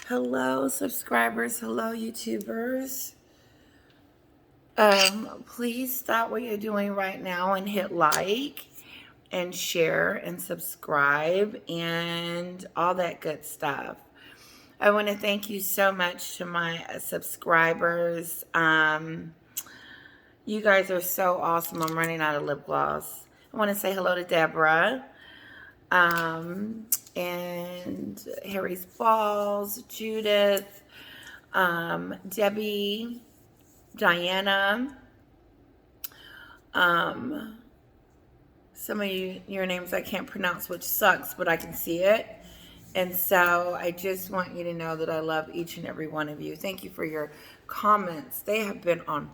Hello, subscribers. Hello, YouTubers. Please stop what you're doing right now and hit like and share and subscribe and all that good stuff. I want to thank you so much to my subscribers. You guys are so awesome. I'm running out of lip gloss. I want to say hello to Deborah. Um, and Harry's Balls, Judith, Debbie, Diana, um, some of your names I can't pronounce, which sucks, but I can see it. And so I just want you to know that I love each and every one of you. Thank you for your comments. They have been on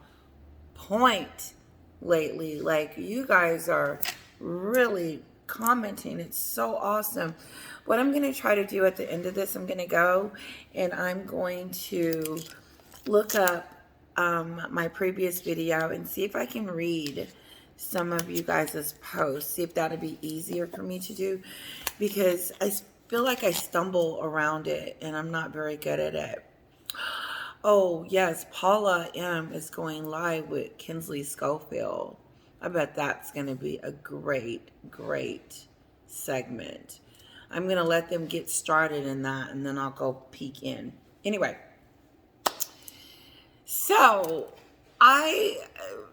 point lately. Like, you guys are really commenting. It's so awesome. What I'm going to try to do at the end of this, I'm going to go and I'm going to look up my previous video and see if I can read some of you guys' posts. See if that'll be easier for me to do, because I feel like I stumble around it and I'm not very good at it. Oh, yes, Paula M. is going live with Kinsley Schofield. I bet that's going to be a great, great segment. I'm going to let them get started in that, and then I'll go peek in. Anyway, so I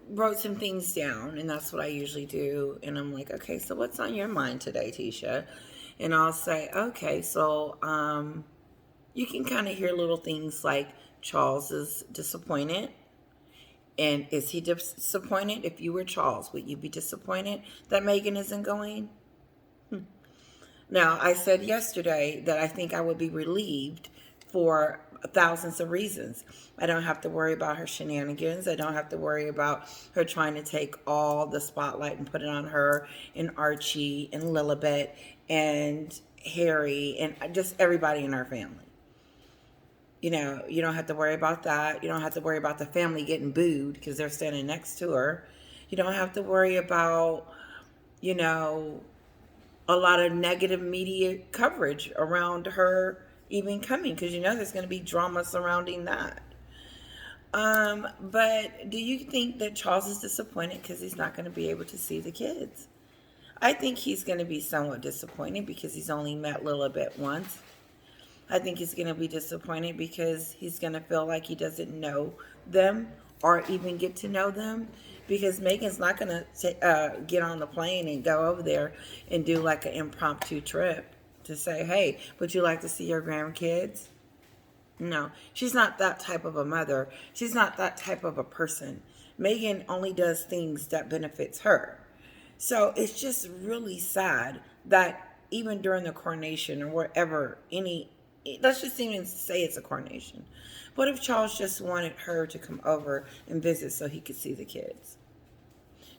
wrote some things down, and that's what I usually do. And I'm like, okay, so what's on your mind today, Tisha? And I'll say, okay, so you can kind of hear little things like Charles is disappointed. And is he disappointed? If you were Charles, would you be disappointed that Meghan isn't going? Now, I said yesterday that I think I would be relieved for thousands of reasons. I don't have to worry about her shenanigans. I don't have to worry about her trying to take all the spotlight and put it on her and Archie and Lilibet and Harry and just everybody in our family. You know, you don't have to worry about that. You don't have to worry about the family getting booed because they're standing next to her. You don't have to worry about, you know, a lot of negative media coverage around her even coming, because you know there's going to be drama surrounding that. But do you think that Charles is disappointed because he's not going to be able to see the kids? I think he's going to be somewhat disappointed because he's only met Lilibet once. I think he's going to be disappointed because he's going to feel like he doesn't know them or even get to know them, because Meghan's not going to get on the plane and go over there and do like an impromptu trip to say, hey, would you like to see your grandkids? No, she's not that type of a mother. She's not that type of a person. Meghan only does things that benefits her. So it's just really sad that even during the coronation or wherever, let's just even say it's a coronation. What if Charles just wanted her to come over and visit so he could see the kids?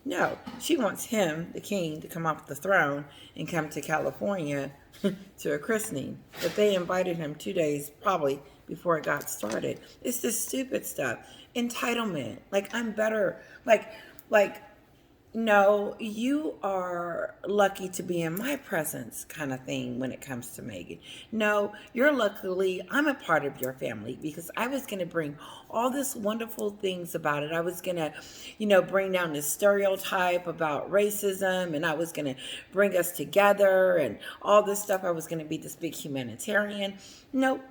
No, she wants him, the king, to come off the throne and come to California to a christening. But they invited him 2 days probably before it got started. It's this stupid stuff. Entitlement. Like, I'm better. Like, no, you are lucky to be in my presence kind of thing when it comes to Meghan. No, you're luckily I'm a part of your family, because I was going to bring all this wonderful things about it. I was going to, bring down this stereotype about racism, and I was going to bring us together and all this stuff. I was going to be this big humanitarian. Nope.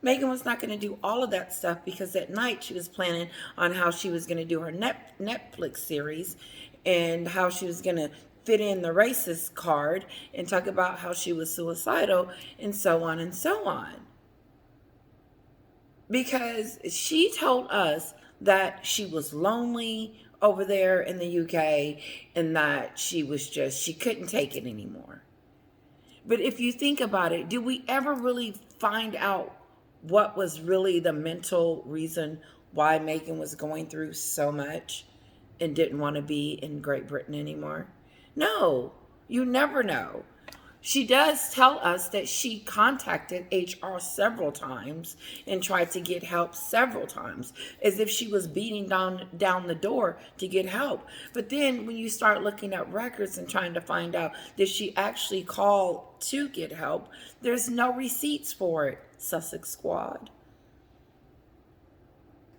Meghan was not going to do all of that stuff, because at night she was planning on how she was going to do her Netflix series and how she was going to fit in the racist card and talk about how she was suicidal and so on and so on. Because she told us that she was lonely over there in the UK and that she couldn't take it anymore. But if you think about it, did we ever really find out what was really the mental reason why Meghan was going through so much and didn't want to be in Great Britain anymore? No, you never know. She does tell us that she contacted HR several times and tried to get help several times, as if she was beating down the door to get help. But then when you start looking at records and trying to find out, did she actually call to get help, there's no receipts for it, Sussex Squad.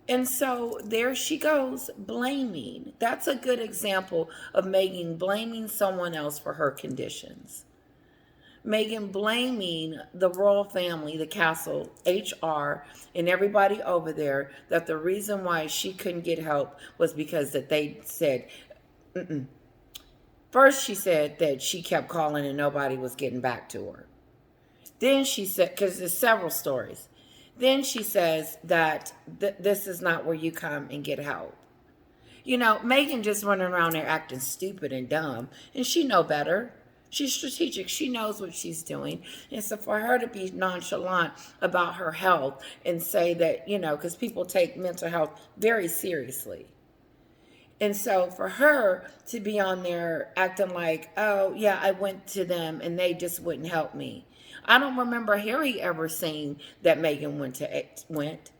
And so there she goes, blaming. That's a good example of Meghan blaming someone else for her conditions. Meghan blaming the royal family, the castle, HR, and everybody over there, that the reason why she couldn't get help was because that they said, mm-mm. First she said that she kept calling and nobody was getting back to her. Then she said, because there's several stories. Then she says that this is not where you come and get help. You know, Meghan just running around there acting stupid and dumb, and she know better. She's strategic. She knows what she's doing. And so for her to be nonchalant about her health and say that, you know, because people take mental health very seriously. And so for her to be on there acting like, oh, yeah, I went to them and they just wouldn't help me. I don't remember Harry ever saying that Meghan went.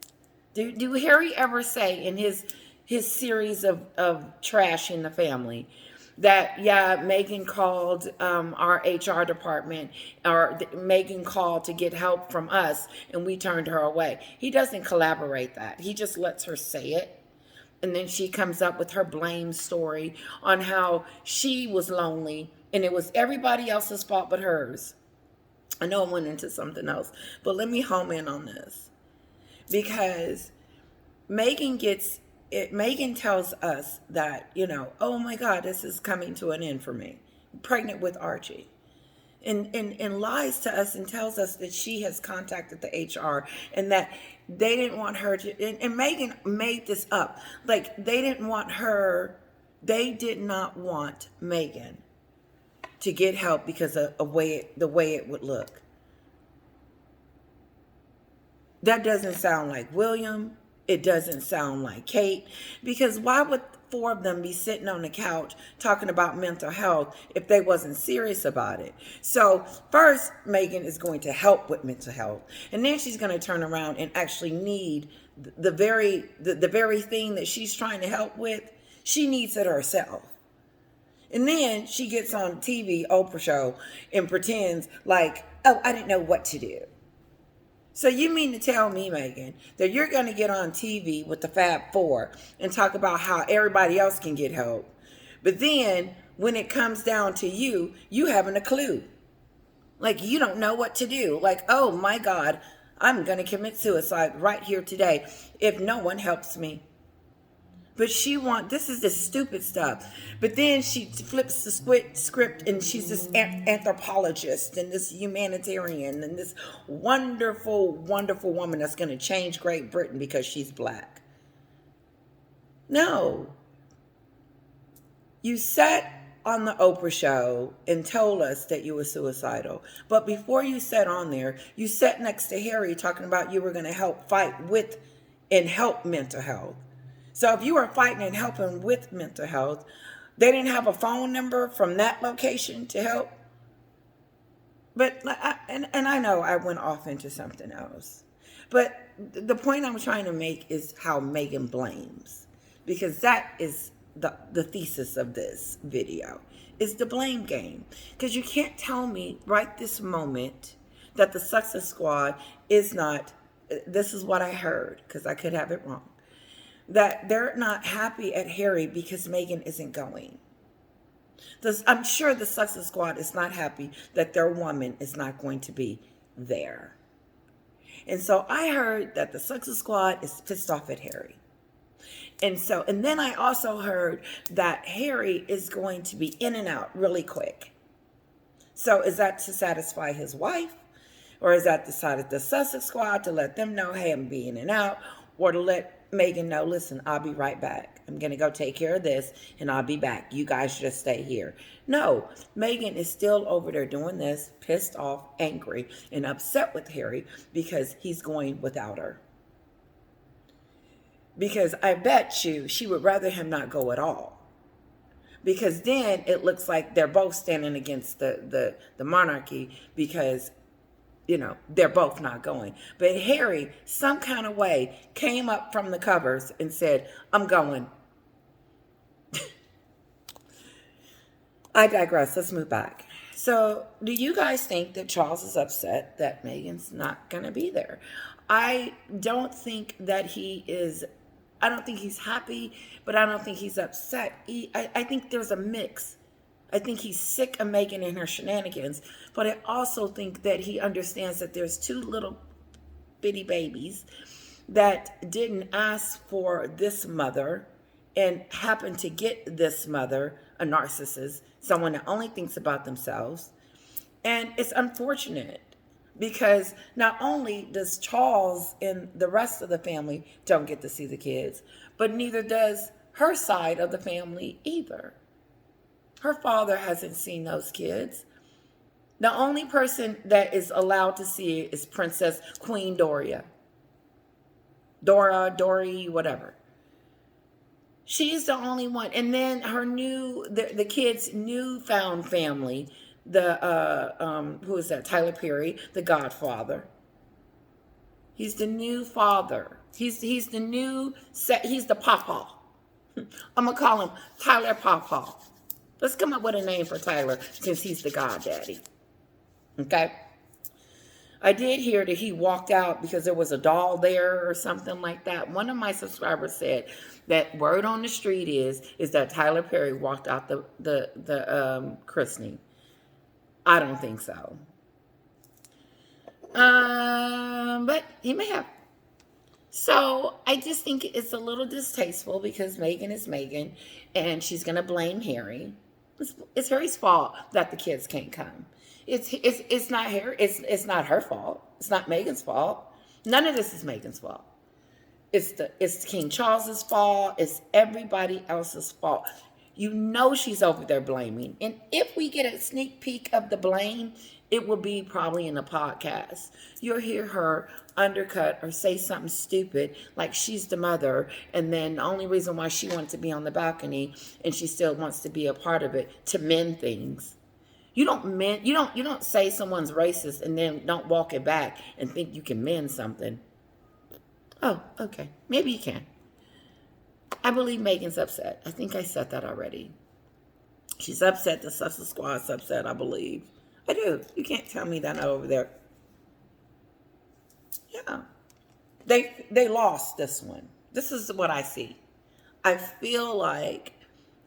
Do Harry ever say in his series of trash in the family that, yeah, Meghan called our HR department, or Meghan called to get help from us and we turned her away? He doesn't collaborate that. He just lets her say it. And then she comes up with her blame story on how she was lonely and it was everybody else's fault but hers. I know I went into something else, but let me home in on this. Because Meghan tells us that, you know, oh my God, this is coming to an end for me. Pregnant with Archie. And lies to us and tells us that she has contacted the HR and that they didn't want her to, and Meghan made this up. Like, they did not want Meghan to get help because of the way it would look. That doesn't sound like William. It doesn't sound like Kate. Because why would four of them be sitting on the couch talking about mental health if they wasn't serious about it? So first, Meghan is going to help with mental health. And then she's going to turn around and actually need the very thing that she's trying to help with. She needs it herself. And then she gets on TV, Oprah show, and pretends like, oh, I didn't know what to do. So you mean to tell me, Meghan, that you're going to get on TV with the Fab Four and talk about how everybody else can get help, but then when it comes down to you, you haven't a clue. Like, you don't know what to do. Like, oh my God, I'm going to commit suicide right here today if no one helps me. But this is the stupid stuff. But then she flips the script and she's this anthropologist and this humanitarian and this wonderful, wonderful woman that's going to change Great Britain because she's black. No. You sat on the Oprah show and told us that you were suicidal. But before you sat on there, you sat next to Harry talking about you were going to help fight with and help mental health. So if you were fighting and helping with mental health, they didn't have a phone number from that location to help. But I know I went off into something else. But the point I'm trying to make is how Meghan blames. Because that is the thesis of this video, is the blame game. Because you can't tell me right this moment that the Sussex Squad is not, this is what I heard, because I could have it wrong, that they're not happy at Harry because Meghan isn't going. I'm sure the Sussex Squad is not happy that their woman is not going to be there. And so I heard that the Sussex Squad is pissed off at Harry. And then I also heard that Harry is going to be in and out really quick. So is that to satisfy his wife? Or is that decided the Sussex Squad to let them know, hey, I'm being in and out? Or to let Meghan know, listen, I'll be right back. I'm going to go take care of this and I'll be back. You guys just stay here. No, Meghan is still over there doing this, pissed off, angry, and upset with Harry because he's going without her. Because I bet you she would rather him not go at all. because then it looks like they're both standing against the monarchy, because they're both not going. But Harry, some kind of way, came up from the covers and said, I'm going. I digress. Let's move back. So, do you guys think that Charles is upset that Meghan's not going to be there? I don't think that he is. I don't think he's happy, but I don't think he's upset. I think there's a mix. I think he's sick of Meghan and her shenanigans, but I also think that he understands that there's two little bitty babies that didn't ask for this mother and happen to get this mother, a narcissist, someone that only thinks about themselves. And it's unfortunate because not only does Charles and the rest of the family don't get to see the kids, but neither does her side of the family either. Her father hasn't seen those kids. The only person that is allowed to see it is Princess Queen Doria. Dory, whatever. She's the only one. And then the kid's newfound family, who is that? Tyler Perry, the godfather. He's the new father. He's the papa. I'm going to call him Tyler Papa. Let's come up with a name for Tyler since he's the goddaddy. Okay? I did hear that he walked out because there was a doll there or something like that. One of my subscribers said that word on the street is that Tyler Perry walked out the christening. I don't think so. But he may have. So I just think it's a little distasteful because Meghan is Meghan and she's going to blame Harry. It's Harry's fault that the kids can't come. It's not Harry. It's not her fault. It's not Meghan's fault. None of this is Meghan's fault. It's King Charles's fault. It's everybody else's fault. She's over there blaming. And if we get a sneak peek of the blame, it will be probably in a podcast. You'll hear her undercut or say something stupid like she's the mother, and then the only reason why she wants to be on the balcony and she still wants to be a part of it to mend things. You don't say someone's racist and then don't walk it back and think you can mend something. Oh, okay. Maybe you can. I believe Meghan's upset. I think I said that already. She's upset. The Sussex squad's upset, I believe. I do. You can't tell me that over there. Yeah. They lost this one. This is what I see. I feel like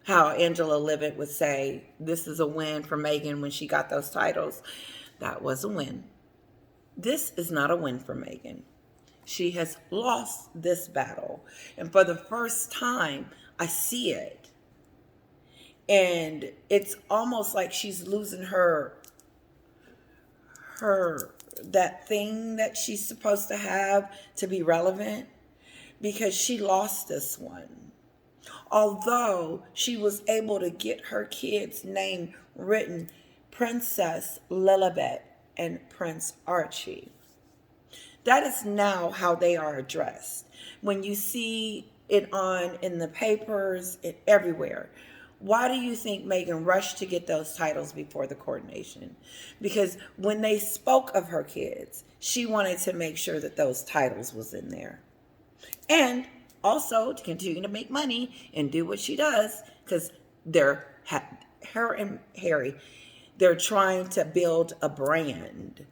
how Angela Livet would say, this is a win for Meghan when she got those titles. That was a win. This is not a win for Meghan. She has lost this battle. And for the first time, I see it. And it's almost like she's losing that thing that she's supposed to have to be relevant, because she lost this one. Although she was able to get her kids' name written, Princess Lilibet and Prince Archie. That is now how they are addressed. When you see it in the papers, everywhere. Why do you think Meghan rushed to get those titles before the coronation? Because when they spoke of her kids, she wanted to make sure that those titles was in there. And also to continue to make money and do what she does, because her and Harry, they're trying to build a brand.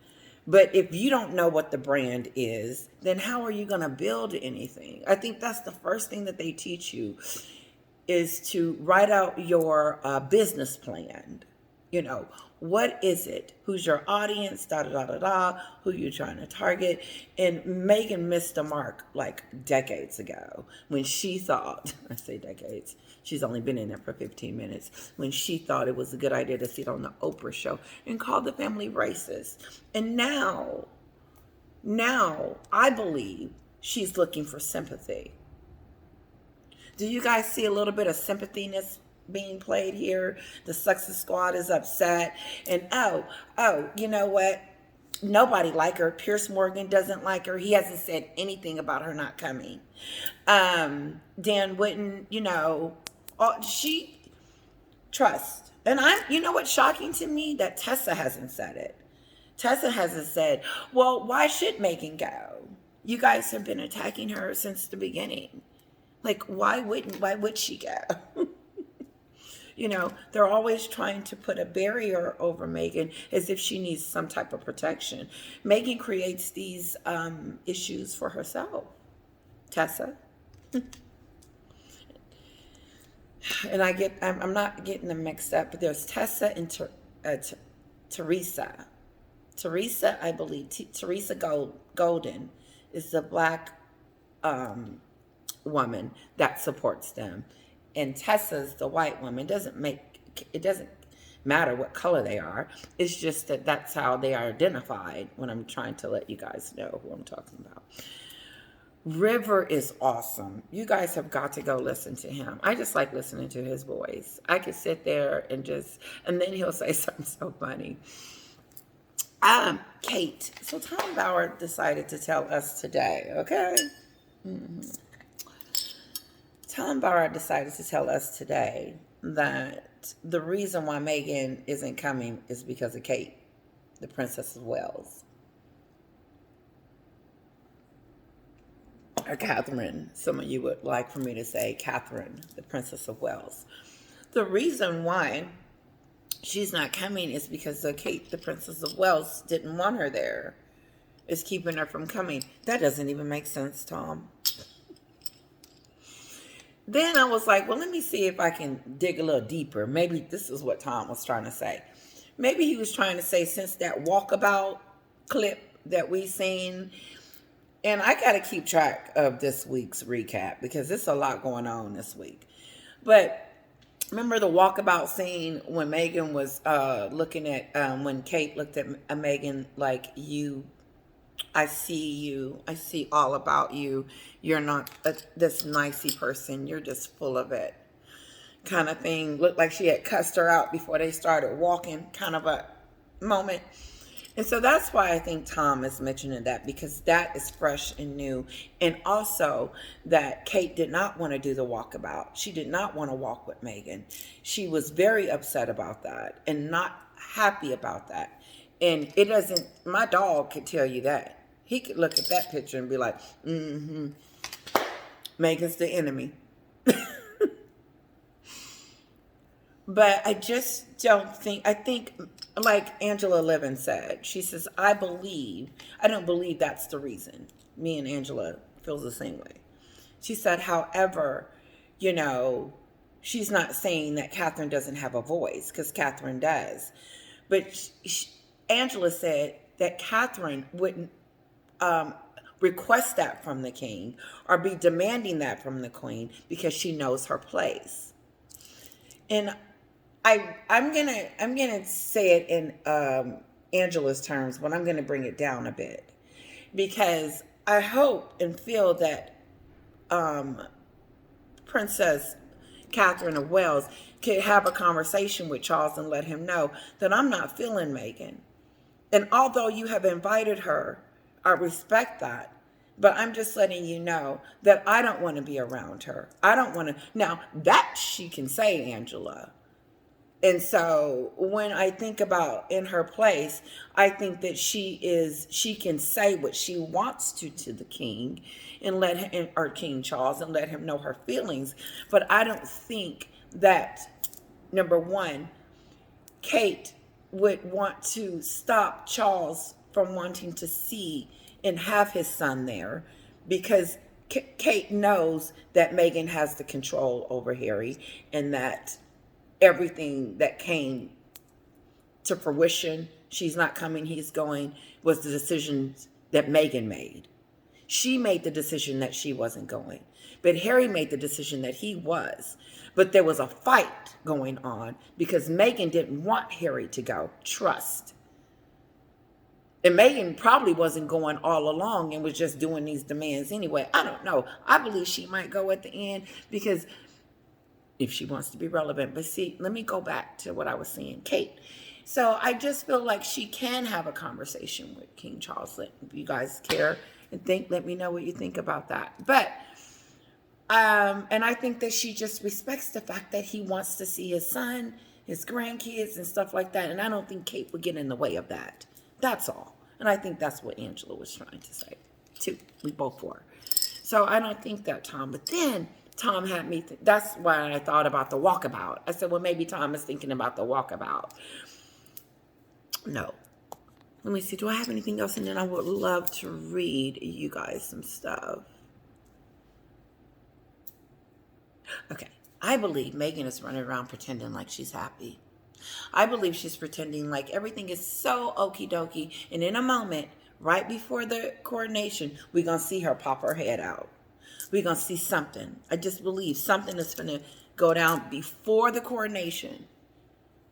But if you don't know what the brand is, then how are you going to build anything? I think that's the first thing that they teach you, is to write out your business plan. What is it? Who's your audience? Who you're trying to target? And Meghan missed the mark like decades ago when she thought, I say decades, she's only been in there for 15 minutes, when she thought it was a good idea to sit on the Oprah show and call the family racist. And now I believe she's looking for sympathy. Do you guys see a little bit of sympathiness being played here? The Sussex squad is upset. And you know what? Nobody like her. Piers Morgan doesn't like her. He hasn't said anything about her not coming. Dan Whitten, Trust. And you know what's shocking to me? That Tessa hasn't said it. Tessa hasn't said, well, why should Meghan go? You guys have been attacking her since the beginning. Like, why would she go? You know, they're always trying to put a barrier over Meghan as if she needs some type of protection. Meghan creates these issues for herself. Tessa. And I'm not getting them mixed up, but there's Tessa and Teresa. Teresa, I believe, Teresa Golden is the black woman that supports them. And Tessa's the white woman. It doesn't matter what color they are. It's just that that's how they are identified when I'm trying to let you guys know who I'm talking about. River is awesome. You guys have got to go listen to him. I just like listening to his voice. I could sit there and then he'll say something so funny. Kate. So Tom Bauer decided to tell us today, okay? Mm-hmm. Tom Bauer decided to tell us today that the reason why Meghan isn't coming is because of Kate, the Princess of Wales. Or Catherine. Some of you would like for me to say Catherine, the Princess of Wales. The reason why she's not coming is because Kate, the Princess of Wales, didn't want her there. It's keeping her from coming. That doesn't even make sense, Tom. Then I was like, well, let me see if I can dig a little deeper. Maybe this is what Tom was trying to say. Maybe he was trying to say, since that walkabout clip that we seen, and I got to keep track of this week's recap because there's a lot going on this week. But remember the walkabout scene when Meghan was looking at, when Kate looked at Meghan like, I see you. I see all about you. You're not this nicey person. You're just full of it. Kind of thing. Looked like she had cussed her out before they started walking. Kind of a moment. And so that's why I think Tom is mentioning that, because that is fresh and new. And also that Kate did not want to do the walkabout. She did not want to walk with Meghan. She was very upset about that and not happy about that. And it doesn't, my dog could tell you that. He could look at that picture and be like, Meghan's the enemy. But I just don't think, I think like Angela Levin said, she says, I don't believe that's the reason. Me and Angela feels the same way. She said, however, you know, she's not saying that Catherine doesn't have a voice, because Catherine does. But Angela said that Catherine wouldn't request that from the king or be demanding that from the queen because she knows her place. And I'm gonna say it in Angela's terms, but I'm gonna bring it down a bit, because I hope and feel that Princess Catherine of Wales could have a conversation with Charles and let him know that I'm not feeling Meghan. And although you have invited her, I respect that. But I'm just letting you know that I don't want to be around her. I don't want to. Now, that she can say, Angela. And so when I think about in her place, I think that she can say what she wants to the king and or King Charles, and let him know her feelings. But I don't think that, number one, Kate would want to stop Charles from wanting to see and have his son there, because Kate knows that Meghan has the control over Harry, and that everything that came to fruition, she's not coming, he's going, was the decisions that Meghan made. She made the decision that she wasn't going, but Harry made the decision that he was. But there was a fight going on because Meghan didn't want Harry to go. Trust. And Meghan probably wasn't going all along and was just doing these demands anyway. I don't know. I believe she might go at the end, because if she wants to be relevant. But see, let me go back to what I was saying, Kate. So I just feel like she can have a conversation with King Charles. If you guys care and think, let me know what you think about that. But and I think that she just respects the fact that he wants to see his son, his grandkids and stuff like that. And I don't think Kate would get in the way of that. That's all. And I think that's what Angela was trying to say, too. We both were. So I don't think that Tom, but then Tom had me, that's why I thought about the walkabout. I said, well, maybe Tom is thinking about the walkabout. No. Let me see, do I have anything else? And then I would love to read you guys some stuff. Okay. I believe Meghan is running around pretending like she's happy. I believe she's pretending like everything is so okie dokie. And in a moment, right before the coronation, we're going to see her pop her head out. We're going to see something. I just believe something is going to go down before the coronation.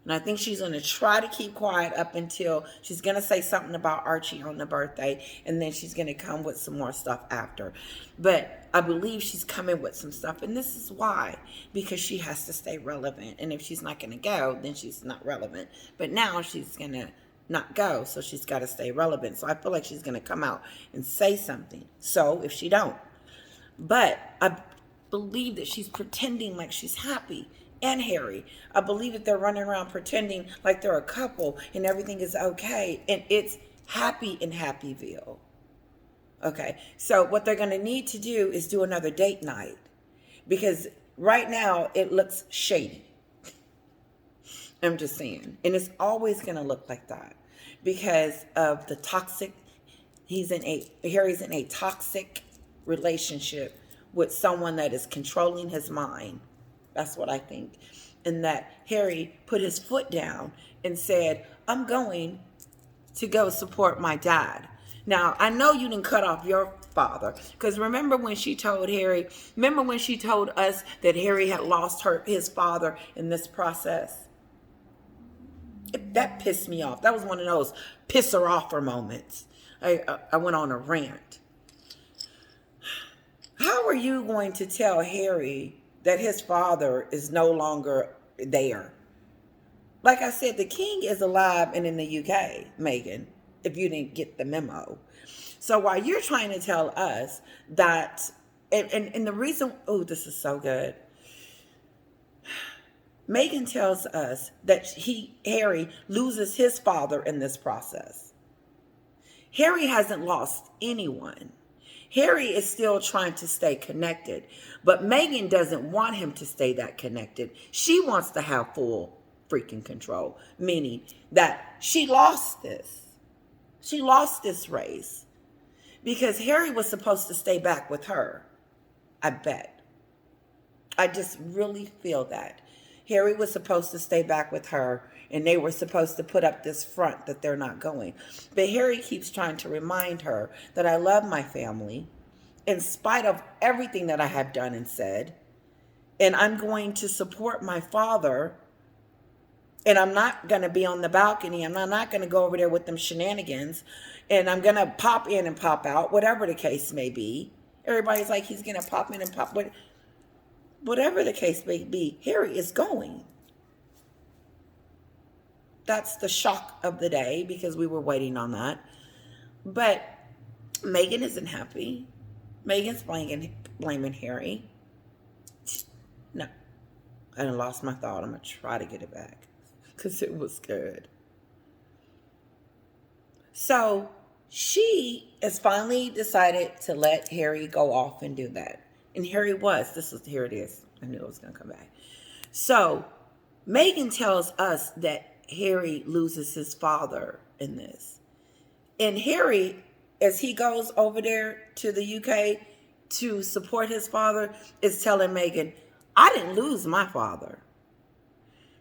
And I think she's going to try to keep quiet up until she's going to say something about Archie on the birthday. And then she's going to come with some more stuff after. But I believe she's coming with some stuff. And this is why. Because she has to stay relevant. And if she's not going to go, then she's not relevant. But now she's going to not go. So she's got to stay relevant. So I feel like she's going to come out and say something. So if she don't. But I believe that she's pretending like she's happy. And Harry. I believe that they're running around pretending like they're a couple and everything is okay. And it's happy in Happyville. Okay. So what they're going to need to do is do another date night. Because right now it looks shady. I'm just saying. And it's always going to look like that. Because of the toxic. Harry's in a toxic relationship with someone that is controlling his mind. That's what I think. And that Harry put his foot down and said, I'm going to go support my dad. Now, I know you didn't cut off your father. Because remember when she told us that Harry had lost his father in this process? That pissed me off. That was one of those piss her offer moments. I went on a rant. How are you going to tell Harry that his father is no longer there? Like I said, the king is alive and in the UK, Meghan, if you didn't get the memo. So while you're trying to tell us that, and the reason, oh, this is so good. Meghan tells us that Harry loses his father in this process. Harry hasn't lost anyone. Harry is still trying to stay connected, but Meghan doesn't want him to stay that connected. She wants to have full freaking control, meaning that she lost this. She lost this race because Harry was supposed to stay back with her. I bet. I just really feel that. Harry was supposed to stay back with her, and they were supposed to put up this front that they're not going. But Harry keeps trying to remind her that I love my family in spite of everything that I have done and said. And I'm going to support my father. And I'm not going to be on the balcony. I'm not going to go over there with them shenanigans. And I'm going to pop in and pop out, whatever the case may be. Everybody's like, he's going to pop in and pop. Whatever the case may be, Harry is going. That's the shock of the day because we were waiting on that. But Meghan isn't happy. Meghan's blaming Harry. No. I lost my thought. I'm going to try to get it back because it was good. So she has finally decided to let Harry go off and do that. And here it is. I knew it was going to come back. So Meghan tells us that Harry loses his father in this. And Harry, as he goes over there to the UK to support his father, is telling Meghan, I didn't lose my father.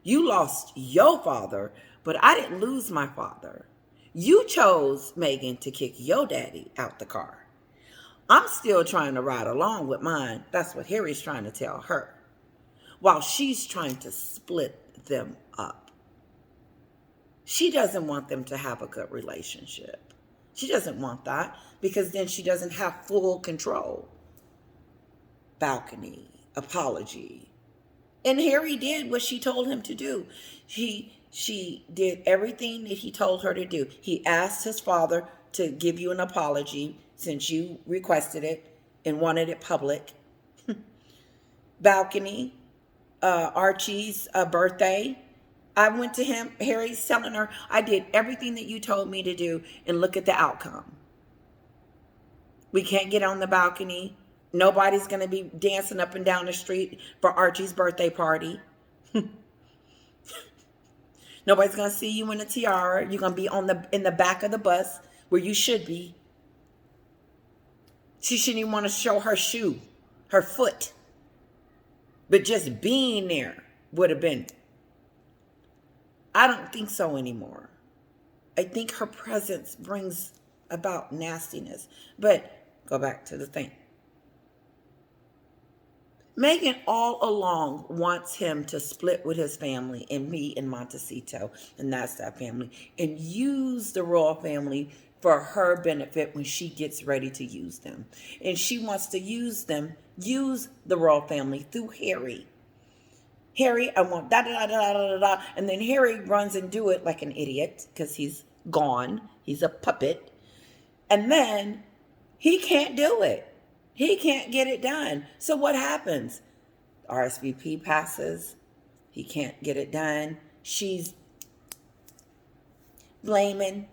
You lost your father, but I didn't lose my father. You chose, Meghan, to kick your daddy out the car. I'm still trying to ride along with mine. That's what Harry's trying to tell her. While she's trying to split them up. She doesn't want them to have a good relationship. She doesn't want that because then she doesn't have full control. Balcony, apology. And Harry did what she told him to do. She did everything that he told her to do. He asked his father to give you an apology since you requested it and wanted it public. Balcony, Archie's birthday. I went to him, Harry's telling her, I did everything that you told me to do, and look at the outcome. We can't get on the balcony. Nobody's going to be dancing up and down the street for Archie's birthday party. Nobody's going to see you in a tiara. You're going to be in the back of the bus where you should be. She shouldn't even want to show her shoe, her foot. But just being there would have been. I don't think so anymore. I think her presence brings about nastiness. But go back to the thing. Meghan all along wants him to split with his family and me and Montecito, and that's that family, and use the royal family for her benefit when she gets ready to use them. And she wants to use the royal family through Harry. Harry, I want da da da da da da, and then Harry runs and do it like an idiot because he's gone. He's a puppet. And then he can't do it. He can't get it done. So what happens? RSVP passes. He can't get it done. She's blaming.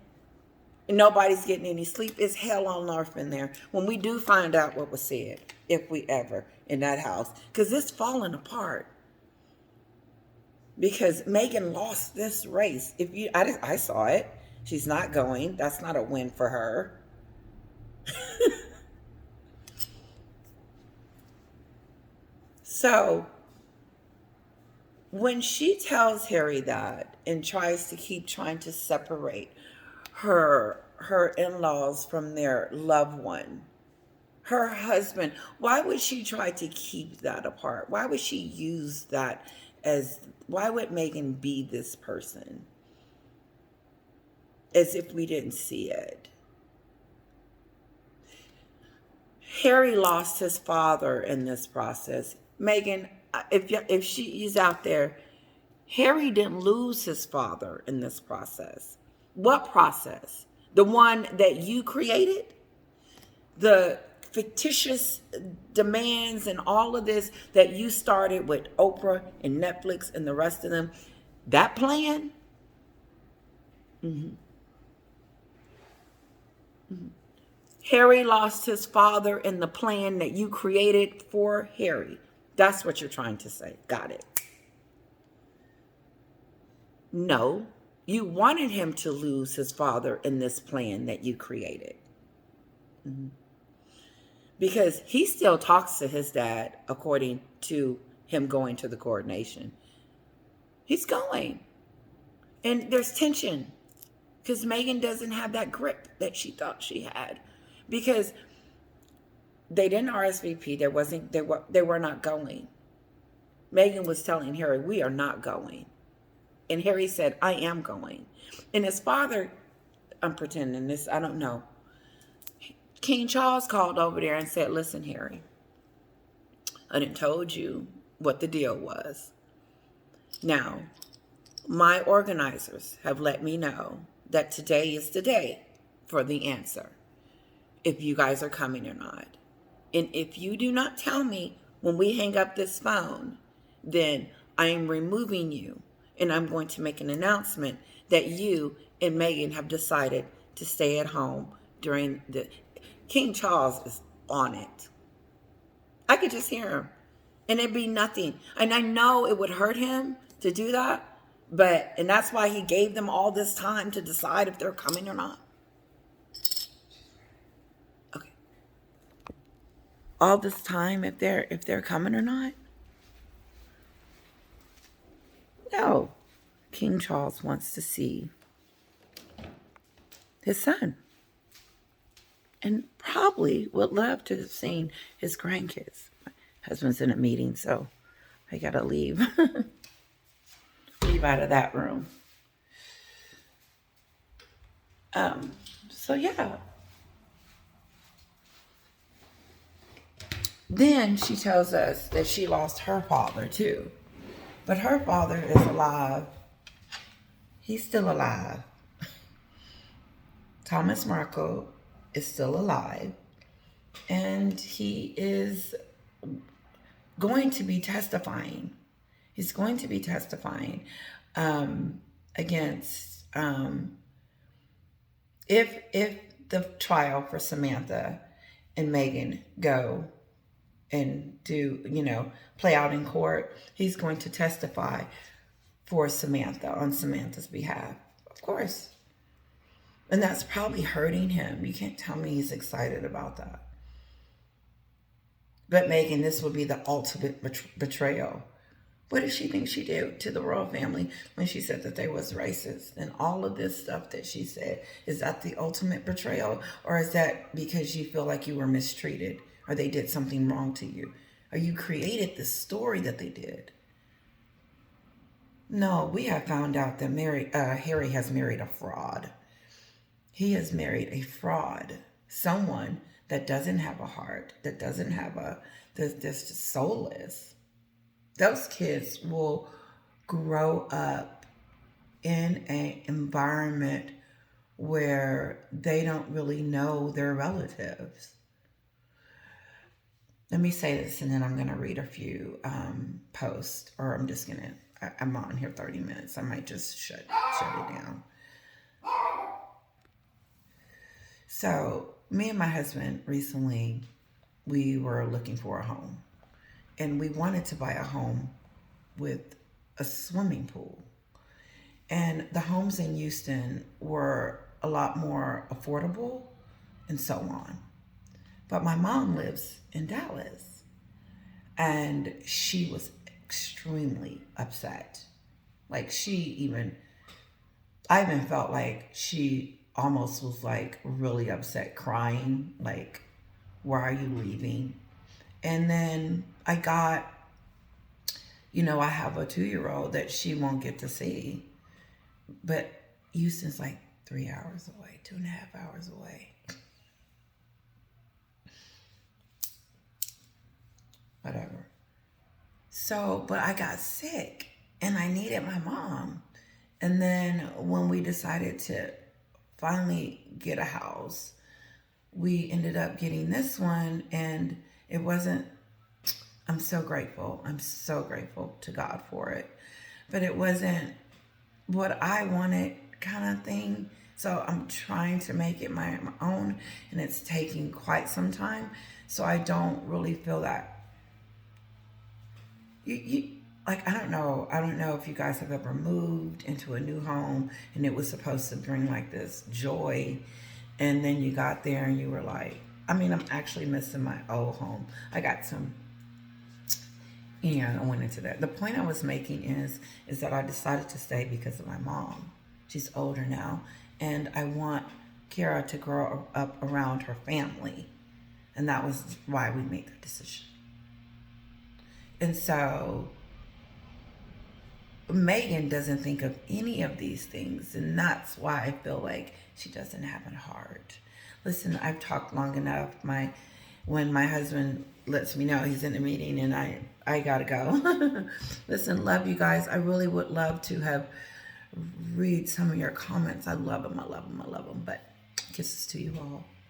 Nobody's getting any sleep. It's hell on earth in there when we do find out what was said, if we ever, in that house. Because it's falling apart. Because Meghan lost this race. I saw it. She's not going. That's not a win for her. So, when she tells Harry that and tries to keep trying to separate her in-laws from their loved one, her husband, why would she try to keep that apart? Why would she use that why would Meghan be this person? As if we didn't see it. Harry lost his father in this process. Meghan, if she is out there, Harry didn't lose his father in this process. What process? The one that you created? The fictitious demands and all of this that you started with Oprah and Netflix and the rest of them? That plan? Mm-hmm. Mm-hmm. Harry lost his father in the plan that you created for Harry. That's what you're trying to say. Got it. No, you wanted him to lose his father in this plan that you created. Mm-hmm. Because he still talks to his dad according to him going to the coronation. He's going. And there's tension because Meghan doesn't have that grip that she thought she had. Because they didn't RSVP. They were not going. Meghan was telling Harry, we are not going. And Harry said, I am going. And his father, I'm pretending this, I don't know. King Charles called over there and said, listen, Harry, I done told you what the deal was. Now, my organizers have let me know that today is the day for the answer, if you guys are coming or not. And if you do not tell me when we hang up this phone, then I am removing you, and I'm going to make an announcement that you and Meghan have decided to stay at home during the... King Charles is on it. I could just hear him. And it'd be nothing. And I know it would hurt him to do that. And that's why he gave them all this time to decide if they're coming or not. Okay. All this time if they're coming or not? No. King Charles wants to see his son. And probably would love to have seen his grandkids. My husband's in a meeting, so I gotta leave. Leave out of that room. So yeah. Then she tells us that she lost her father too. But her father is alive. He's still alive. Thomas Markle is still alive, and he is going to be testifying. He's going to be testifying against if the trial for Samantha and Meghan go and do, play out in court, he's going to testify for Samantha on Samantha's behalf. Of course. And that's probably hurting him. You can't tell me he's excited about that. But Meghan, this would be the ultimate betrayal. What did she think she did to the royal family when she said that they was racist? And all of this stuff that she said, is that the ultimate betrayal? Or is that because you feel like you were mistreated or they did something wrong to you? Or you created this story that they did? No, we have found out that Harry has married a fraud. He has married a fraud. Someone that doesn't have a heart, that doesn't have that's just soulless. Those kids will grow up in an environment where they don't really know their relatives. Let me say this and then I'm going to read a few posts, or I'm on here 30 minutes. I might just shut it down. So me and my husband recently, we were looking for a home. And we wanted to buy a home with a swimming pool. And the homes in Houston were a lot more affordable and so on. But my mom lives in Dallas. And she was extremely upset. Like I even felt like she almost was like really upset, crying, like, why are you leaving? And then I got, I have a 2-year-old that she won't get to see. But Houston's like 3 hours away, 2.5 hours away. Whatever. So, but I got sick and I needed my mom. And then when we decided to finally get a house, we ended up getting this one, and it wasn't, I'm so grateful. I'm so grateful to God for it. But it wasn't what I wanted kind of thing. So I'm trying to make it my own, and it's taking quite some time. So I don't really feel that like, I don't know if you guys have ever moved into a new home and it was supposed to bring like this joy, and then you got there and you were like, I'm actually missing my old home. I got some, I went into that. The point I was making is that I decided to stay because of my mom. She's older now, and I want Kara to grow up around her family, and that was why we made that decision. And so Meghan doesn't think of any of these things, and that's why I feel like she doesn't have a heart. Listen, I've talked long enough. When my husband lets me know he's in a meeting and I gotta go. Listen, love you guys. I really would love to have read some of your comments. I love them. But kisses to you all.